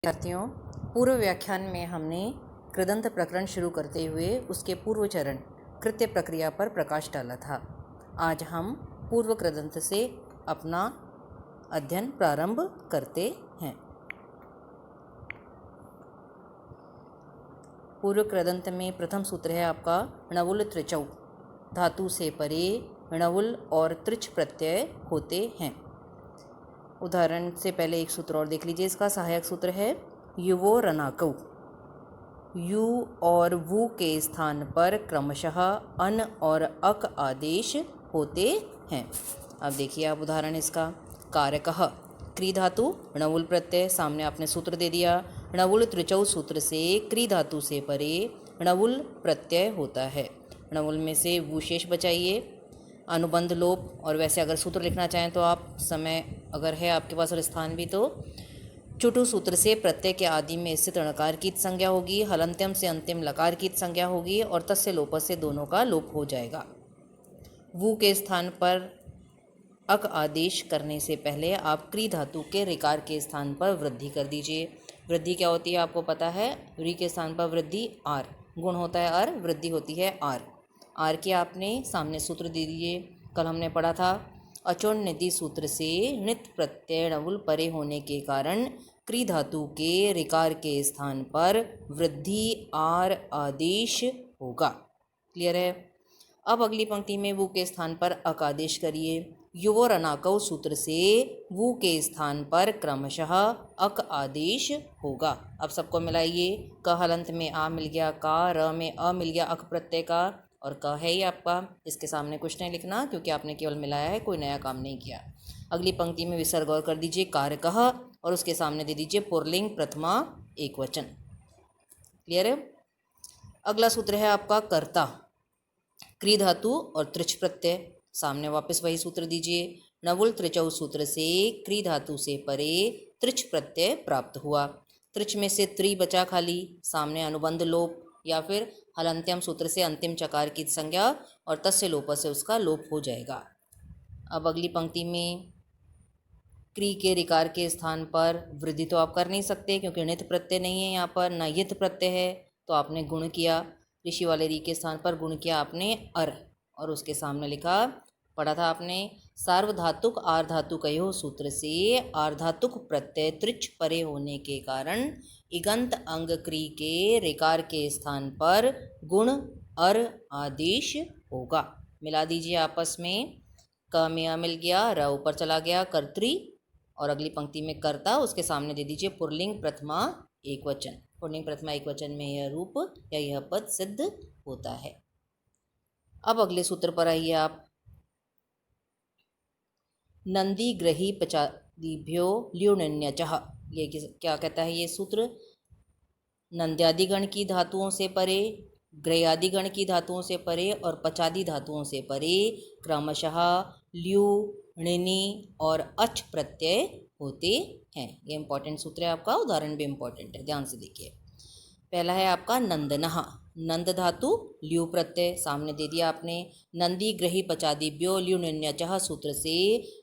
विद्यार्थियों, पूर्व व्याख्यान में हमने कृदंत प्रकरण शुरू करते हुए उसके पूर्व चरण कृत्य प्रक्रिया पर प्रकाश डाला था। आज हम पूर्व कृदंत से अपना अध्ययन प्रारंभ करते हैं। पूर्व कृदंत में प्रथम सूत्र है आपका णवुल त्रिचौ। धातु से परे णवुल और त्रिच प्रत्यय होते हैं। उदाहरण से पहले एक सूत्र और देख लीजिए। इसका सहायक सूत्र है युवो रनाकौ। यू और वु के स्थान पर क्रमशः अन और अक आदेश होते हैं। अब देखिए आप उदाहरण इसका। कारकः क्री धातु णवुल प्रत्यय, सामने आपने सूत्र दे दिया। णवुल त्रिचौ सूत्र से क्री धातु से परे णवुल प्रत्यय होता है। णवुल में से वु शेष बचाइए, अनुबंध लोप, और वैसे अगर सूत्र लिखना चाहें तो आप समय अगर है आपके पास और स्थान भी तो चुटु सूत्र से प्रत्यय के आदि में स्थित णकार की संज्ञा होगी, हलंत्यम से अंतिम लकार की संज्ञा होगी और तस्य लोप से दोनों का लोप हो जाएगा। वु के स्थान पर अक आदेश करने से पहले आप क्री धातु के रिकार के स्थान पर वृद्धि कर दीजिए। वृद्धि क्या होती है आपको पता है। री के स्थान पर वृद्धि आर, गुण होता है अर, वृद्धि होती है आर। आर के आपने सामने सूत्र दे दिए। कल हमने पढ़ा था अचोण निधि सूत्र से नित प्रत्यय णवुल परे होने के कारण क्री धातु के रिकार के स्थान पर वृद्धि आर आदेश होगा। क्लियर है। अब अगली पंक्ति में वु के स्थान पर अक आदेश करिए। युवो रनाकौ सूत्र से वु के स्थान पर क्रमशः अक आदेश होगा। अब सबको मिलाइए। क हलंत में आ मिल गया, का र में अ मिल गया अक प्रत्यय का, और क है ही आपका। इसके सामने कुछ नहीं लिखना क्योंकि आपने केवल मिलाया है, कोई नया काम नहीं किया। अगली पंक्ति में विसर्ग और कर दीजिए कारकः, और उसके सामने दे दीजिए पुल्लिंग प्रथमा एकवचन। क्लियर है। अगला सूत्र है आपका कर्ता। क्री धातु और त्रिच प्रत्यय, सामने वापस वही सूत्र दीजिए। णवुल त्रिचौ सूत्र से क्री धातु से परे त्रिच प्रत्यय प्राप्त हुआ। त्रिच में से त्रि बचा खाली, सामने अनुबंध लोप या फिर हलंत्यम सूत्र से अंतिम चकार की संज्ञा और तस्य लोप से उसका लोप हो जाएगा। अब अगली पंक्ति में क्री के रिकार के स्थान पर वृद्धि तो आप कर नहीं सकते क्योंकि नित प्रत्यय नहीं है यहाँ पर, न यित प्रत्यय है, तो आपने गुण किया। ऋषि वाले री के स्थान पर गुण किया आपने अर, और उसके सामने लिखा, पढ़ा था आपने, सार्वधातुक आर्धातुकयोः सूत्र से आर्धातुक प्रत्यय त्रिच परे होने के कारण इगंत अंग क्री के रिकार के स्थान पर गुण अर आदेश होगा। मिला दीजिए आपस में। क में अ मिल गया, र ऊपर चला गया, कर्त्री, और अगली पंक्ति में कर्ता, उसके सामने दे दीजिए पुल्लिंग प्रथमा एकवचन। पुल्लिंग प्रथमा एकवचन में यह रूप या यह पद सिद्ध होता है। अब अगले सूत्र पर आइए आप। नंदी ग्रही पचादिभ्यो ल्युण्यचः। ये क्या कहता है ये सूत्र। नंद्यादि गण की धातुओं से परे, ग्रयादि गण की धातुओं से परे और पचादी धातुओं से परे क्रमशः ल्यू, णिनि और अच प्रत्यय होते हैं। ये इंपॉर्टेंट सूत्र है आपका, उदाहरण भी इंपॉर्टेंट है, ध्यान से देखिए। पहला है आपका नंदनः। नंद धातु ल्यू प्रत्यय, सामने दे दिया आपने। नंदी ग्रही पचादिभ्यो ल्युण्यचः सूत्र से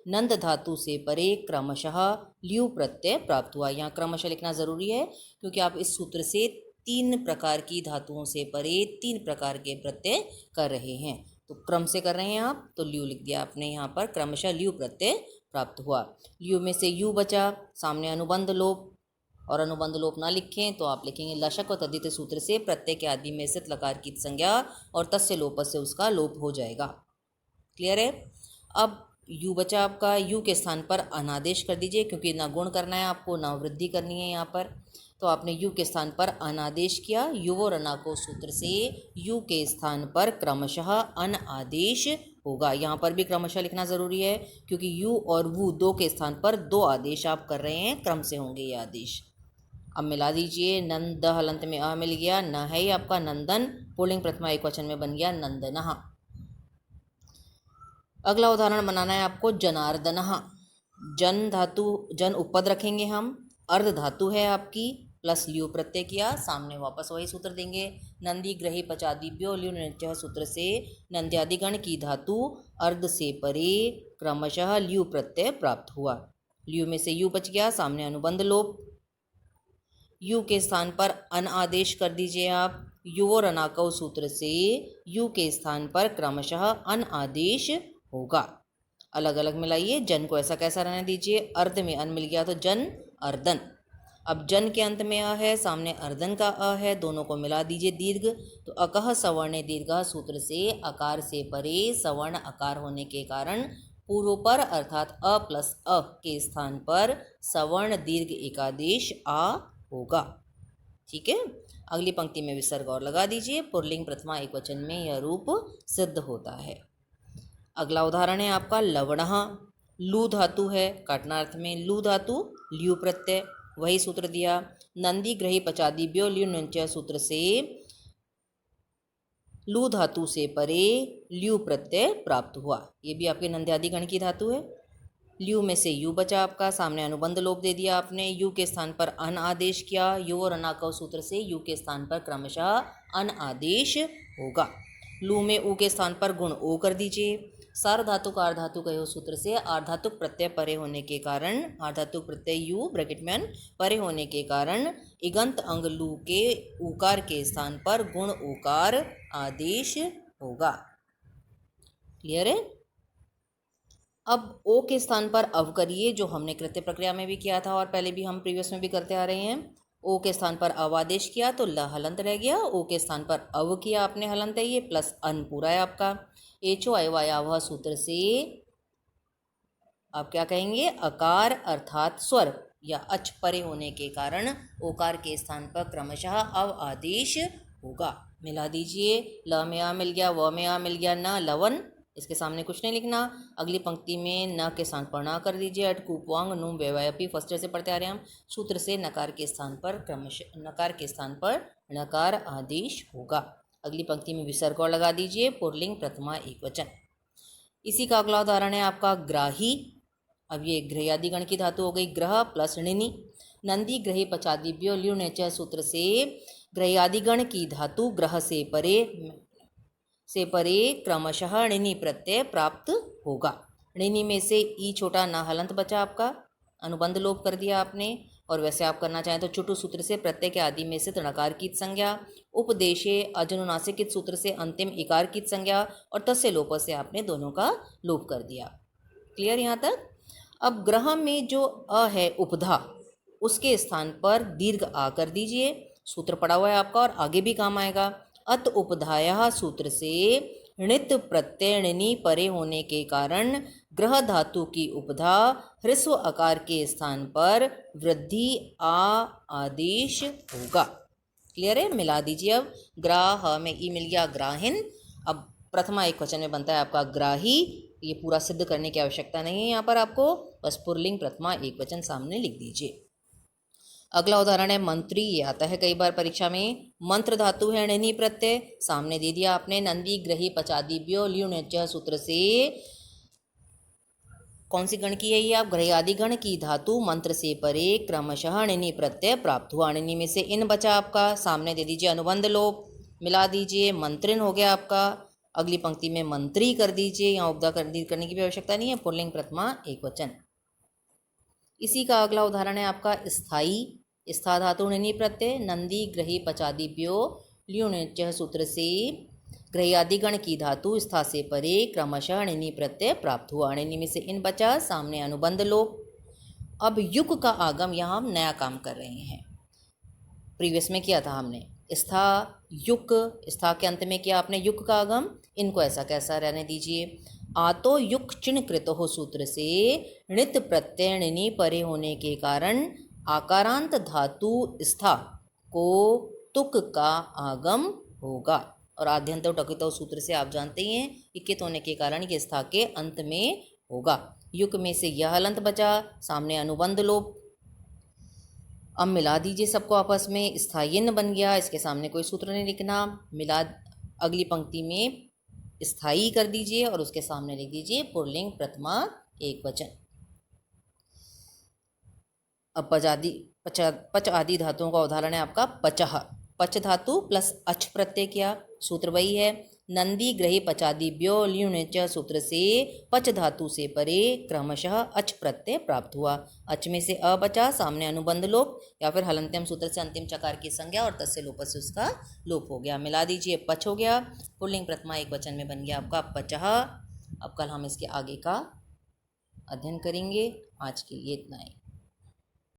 नंद धातु से परे क्रमशः ल्यू प्रत्यय प्राप्त हुआ। यहाँ क्रमशः लिखना जरूरी है क्योंकि आप इस सूत्र से 3 प्रकार की धातुओं से परे 3 प्रकार के प्रत्यय कर रहे हैं, तो क्रम से कर रहे हैं आप, तो ल्यू लिख दिया आपने यहाँ पर। क्रमशः ल्यू प्रत्यय प्राप्त हुआ। ल्यू में से यू बचा, सामने अनुबंध लोप, और अनुबंध लोप ना लिखें तो आप लिखेंगे लशक व तद्धित सूत्र से प्रत्यय के आदि में स्थित लकार की संज्ञा और तस्य लोप से उसका लोप हो जाएगा। क्लियर है। अब यू बचा आपका, यू के स्थान पर अनादेश कर दीजिए क्योंकि ना गुण करना है आपको ना वृद्धि करनी है यहाँ पर, तो आपने यू के स्थान पर अनादेश किया। युवो रनाको सूत्र से यू के स्थान पर क्रमशः अन आदेश होगा। यहाँ पर भी क्रमशः लिखना जरूरी है क्योंकि यू और वु दो के स्थान पर 2 आदेश आप कर रहे हैं, क्रम से होंगे ये आदेश। अब मिला दीजिए। नंद हलंत में अ मिल गया, न है ही आपका नंदन, पुल्लिंग प्रथमा एकवचन में बन गया नंदनः। अगला उदाहरण बनाना है आपको जनार्दनः। जन धातु, जन उपपद रखेंगे हम, अर्ध धातु है आपकी, प्लस ल्यू प्रत्यय किया, सामने वापस वही सूत्र देंगे। नंदी ग्रही पचादिभ्यो ल्युण्यचः सूत्र से नंद्यादि गण की धातु अर्ध से परे क्रमशः ल्यू प्रत्यय प्राप्त हुआ। ल्यू में से यू बच गया, सामने अनुबंध लोप, यू के स्थान पर अन आदेश कर दीजिए आप। यु और अनाकव सूत्र से यू के स्थान पर क्रमशः अन आदेश होगा। अलग अलग मिलाइए। जन को ऐसा कैसा रहने दीजिए, अर्ध में अन मिल गया तो जन अर्दन। अब जन के अंत में अ है, सामने अर्दन का अ है, दोनों को मिला दीजिए दीर्घ। तो अकह सवर्ण दीर्घ सूत्र से अकार से परे सवर्ण अकार होने के कारण पूर्व पर अर्थात अ प्लस अ के स्थान पर सवर्ण दीर्घ एकादेश आ होगा। ठीक है। अगली पंक्ति में विसर्ग और लगा दीजिए। पुल्लिंग प्रथमा एकवचन में यह रूप सिद्ध होता है। अगला उदाहरण है आपका लवणः। लू धातु है, काटनार्थ में लू धातु ल्यू प्रत्यय, वही सूत्र दिया। नंदी ग्रही पचादिभ्यो ल्यू नुंच सूत्र से लू धातु से परे ल्यू प्रत्यय प्राप्त हुआ। ये भी आपके नंद्यादि गण की धातु है। ल्यू में से यू बचा आपका, सामने अनुबंध लोप दे दिया आपने। यू के स्थान पर अन आदेश किया। यू और अनाकव सूत्र से यू के स्थान पर क्रमशः अन आदेश होगा। लू में ऊ के स्थान पर गुण ओ कर दीजिए। सार्वधातुक आर्धातुक कहो सूत्र से आर्धातुक प्रत्यय परे होने के कारण, आर्धातुक प्रत्यय यू ब्रैकेट में परे होने के कारण इगंत अंग लू के ऊकार के स्थान पर गुण ऊकार आदेश होगा। क्लियर है। अब ओ के स्थान पर अव करिए, जो हमने कृत्य प्रक्रिया में भी किया था और पहले भी हम प्रीवियस में भी करते आ रहे हैं। ओ के स्थान पर अव आदेश किया तो ल हलंत रह गया। ओ के स्थान पर अव किया आपने, हलंत है ये, प्लस अन पूरा है आपका। एचो अयवायावह सूत्र से आप क्या कहेंगे, अकार अर्थात स्वर या अच परे होने के कारण ओकार के स्थान पर क्रमशः अव आदेश होगा। मिला दीजिए। ल में आ मिल गया, व में आ मिल गया, न लवन, इसके सामने कुछ नहीं लिखना। अगली पंक्ति में न के स्थान पर न कर दीजिए। अट कुपवांग नुम व्यवयपी फर्स्ट से पढ़ते आ रहे हैं हम। सूत्र से नकार के स्थान पर क्रमशः नकार के स्थान पर नकार आदेश होगा। अगली पंक्ति में विसर्ग और लगा दीजिए। पुल्लिंग प्रथमा एकवचन। इसी का अगला उदाहरण है आपका ग्राही। अब ये गृहयादि गण की धातु हो गई, ग्रह प्लस णिनि। नंदी ग्रही पचादिभ्यो ल्यू नेच सूत्र से गृहयादि गण की धातु ग्रह से परे क्रमशः णिनि प्रत्यय प्राप्त होगा। णिनि में से ई छोटा ना हलंत बचा आपका, अनुबंध लोप कर दिया आपने। और वैसे आप करना चाहें तो चुटु सूत्र से प्रत्यय के आदि में से तृणकार की संज्ञा, उपदेशे अजनुनासिक सूत्र से अंतिम इकार की संज्ञा और तस्य लोप से आपने दोनों का लोप कर दिया। क्लियर यहाँ तक। अब ग्रह में जो अ है उपधा, उसके स्थान पर दीर्घ आ कर दीजिए। सूत्र पड़ा हुआ है आपका और आगे भी काम आएगा। अत उपधाया सूत्र से णित प्रत्यय णिनि परे होने के कारण ग्रह धातु की उपधा ह्रस्व आकार के स्थान पर वृद्धि आ आदेश होगा। क्लियर है। मिला दीजिए। अब ग्राह में ई मिल गया, ग्राहिन। अब प्रथमा एक वचन में बनता है आपका ग्राही। ये पूरा सिद्ध करने की आवश्यकता नहीं है यहाँ पर आपको, बस पुल्लिंग प्रथमा एक वचन सामने लिख दीजिए। अगला उदाहरण है मंत्री। ये आता है कई बार परीक्षा में। मंत्र धातु है णिनि प्रत्यय, सामने दे दिया आपने। नंदी ग्रही पचादिभ्यो ल्यू नेच सूत्र से कौन सी गण की है ये, आप गृहयादि गण की धातु मंत्र से परे क्रमशः णिनि प्रत्यय प्राप्त हुआ। णिनि में से इन बचा आपका, सामने दे दीजिए अनुबंध लोप, मिला दीजिए। मंत्रिन हो गया आपका। अगली पंक्ति में मंत्री कर दीजिए, यहाँ उपधा करने की भी आवश्यकता नहीं है। पुल्लिंग प्रथमा एक वचन। इसी का अगला उदाहरण है आपका स्थाई। स्था धातु णिनि प्रत्यय, नंदी ग्रही पचादिभ्यो ल्यू नेच सूत्र से गृहयादि गण की धातु स्था से परे क्रमशः णिनि प्रत्यय प्राप्त हुआ। णिनि में से इन बचा, सामने अनुबंध लोप। अब युक का आगम, यहाँ हम नया काम कर रहे हैं। प्रीवियस में किया था हमने स्था युक, स्था के अंत में किया आपने युक का आगम। इनको ऐसा कैसा रहने दीजिए। आतो युक चिन्ह कृत हो सूत्र से णित प्रत्यय णिनि परे होने के कारण आकारांत धातु स्था को तुक का आगम होगा। और आद्यंत टकितो सूत्र से आप जानते ही हैं कि कित होने के कारण ये स्था के अंत में होगा। युक में से यह हलंत बचा, सामने अनुबंध लोप। अब मिला दीजिए सबको आपस में, स्थायिन बन गया। इसके सामने कोई सूत्र नहीं लिखना। मिला अगली पंक्ति में स्थायी कर दीजिए और उसके सामने लिख दीजिए पुल्लिंग प्रथमा एक वचन। अब पच आदि धातुओं का उदाहरण है आपका पचह। पच धातु प्लस अच प्रत्यय किया, सूत्र वही है। नंदी ग्रही पचादिभ्यो ल्युण्च सूत्र से पच धातु से परे क्रमशः अच प्रत्यय प्राप्त हुआ। अच में से अ बचा, सामने अनुबंध लोप या फिर हलंत्यम सूत्र से अंतिम चकार की संज्ञा और तस्य लोप से उसका लोप हो गया। मिला दीजिए, पच हो गया, पुल्लिंग प्रथमा एक वचन में बन गया आपका पचह। अब कल हम इसके आगे का अध्ययन करेंगे। आज के लिए इतना ही।